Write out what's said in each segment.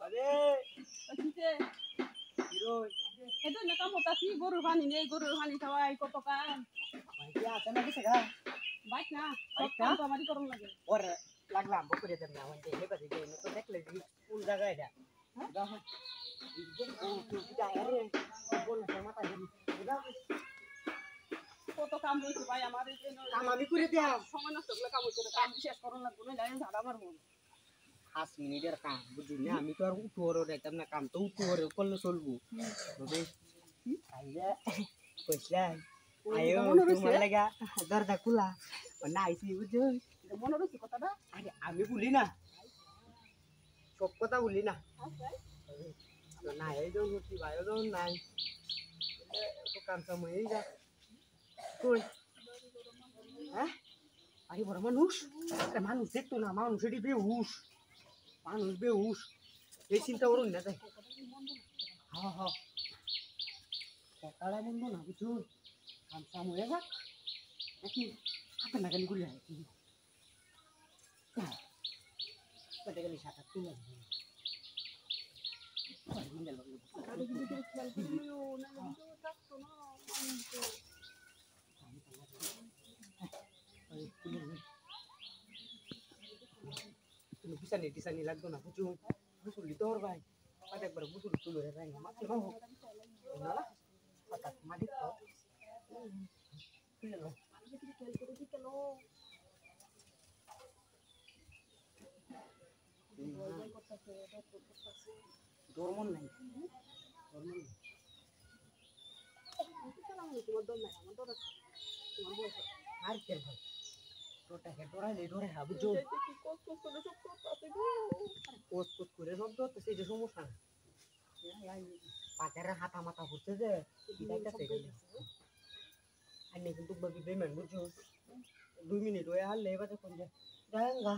আরে কিসে হিরো এতো না কাম হতাছি গরুর পানি নেই গরুর পানি খাওয়াই কত কাম ভাইয়া আছে না কিছু গা বাইক না সব বাইক না? কাম তো আমারই করুন লাগে ওর লাগলাম বকরে দেন না ওইটা হেবা দিকে তো দেখলে যে কোন জায়গা এটা হ্যাঁ? দেখো এই যে ও কি জায়গা রে বল না মাথা ধরি এটা কত কাম রয়েছে ভাই আমার এই কাম আমি করে দিয়াম সময় নষ্ট করলে কাম হচ্ছে না কাম শেষ করুন লাগবে না জানেন ঝাড়া মারবো 5 মিনিটের কাম বুঝলি না আমি তো আর উঠোর দেখতাম না কাম তো উঠোর করলে চলবো তবে আইয়া কইলা আয়ো তোমার লাগা দরজা খোলা না আইছি বুঝছো মনে রয়েছে কথাটা আরে আমি বলি না সব কথা বলি না না এই যখন হচ্ছি ভাই যখন নাই তো কাম সাম হয়েই যা কই হ্যাঁ আরে বড় মানুষ আরে মানুষ দেখতো না মানুষ এটি বেহুশ মানুষ বেহুশ এই চিন্তা করুন না তাই হ্যাঁ হ্যাঁ সকালে বন্ধু না বুঝছো কাম সাম হয়ে যাক নাকি হাতে নাগালি করি হয় কি কত গেলে সাত তুলে পিছানি টিসানি লাগতো না বুঝছো বুঝলি তোর ভাই আজ একবার বুঝলি তুলে রাই মাছ না না হঠাৎ মাটি তো তুলে লো dormon নাই dormon আর কে ভাই তোটা কে ডরা লে ডরে হাবু জো কোস কোস করে সব তো সেই যে সমস্যা না পাতারে হাতা মাথা ঘুরছে যে এটা থেকে আইনে কিন্তু বাবি বেমান বুঝছো 2 মিনিট হয়ে হাল লেবা তো কোন যাঙ্গা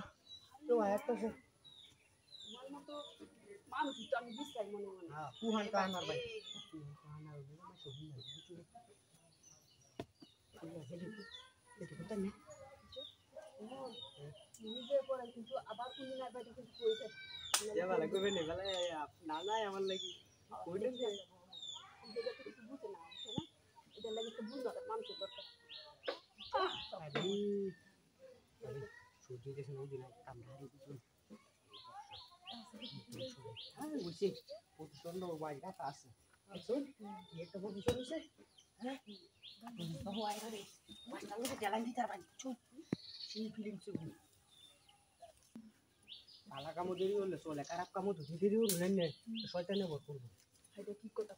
তো একটা সে মানুষ তো আমি বিশ্বাস মনে মনে হ্যাঁ কুহান তো আমার ভাই কুহান আর ওই মাসে হুই না বুঝছো এটা কথা না নিজে করে কিন্তু আবার কোন না বাইরে কিন্তু কইছে এ ভালো কইবে নে ভালো না না আমার লাগি কইলেন যে এটা তো কিছু বুঝে না বুঝছে না এটা লাগে তো বুঝলো মানুষের দরকার আরে সূর্য দেশে নদী না কামড়ারি বুঝুন হ্যাঁ বুঝছি প্রচন্ড ওয়াই গাতা আছে শুন একটা প্রদূষণ হয়েছে হ্যাঁ বাবু আয় রে মাস্টার লোকে জ্বালান দিতে পারবেন চুপ সেই ফিলিং চুপ ভালো কামও দেরি হলে চলে খারাপ কামও তো দেরি হলে না শয়তানে ভর করবো এটা কি কথা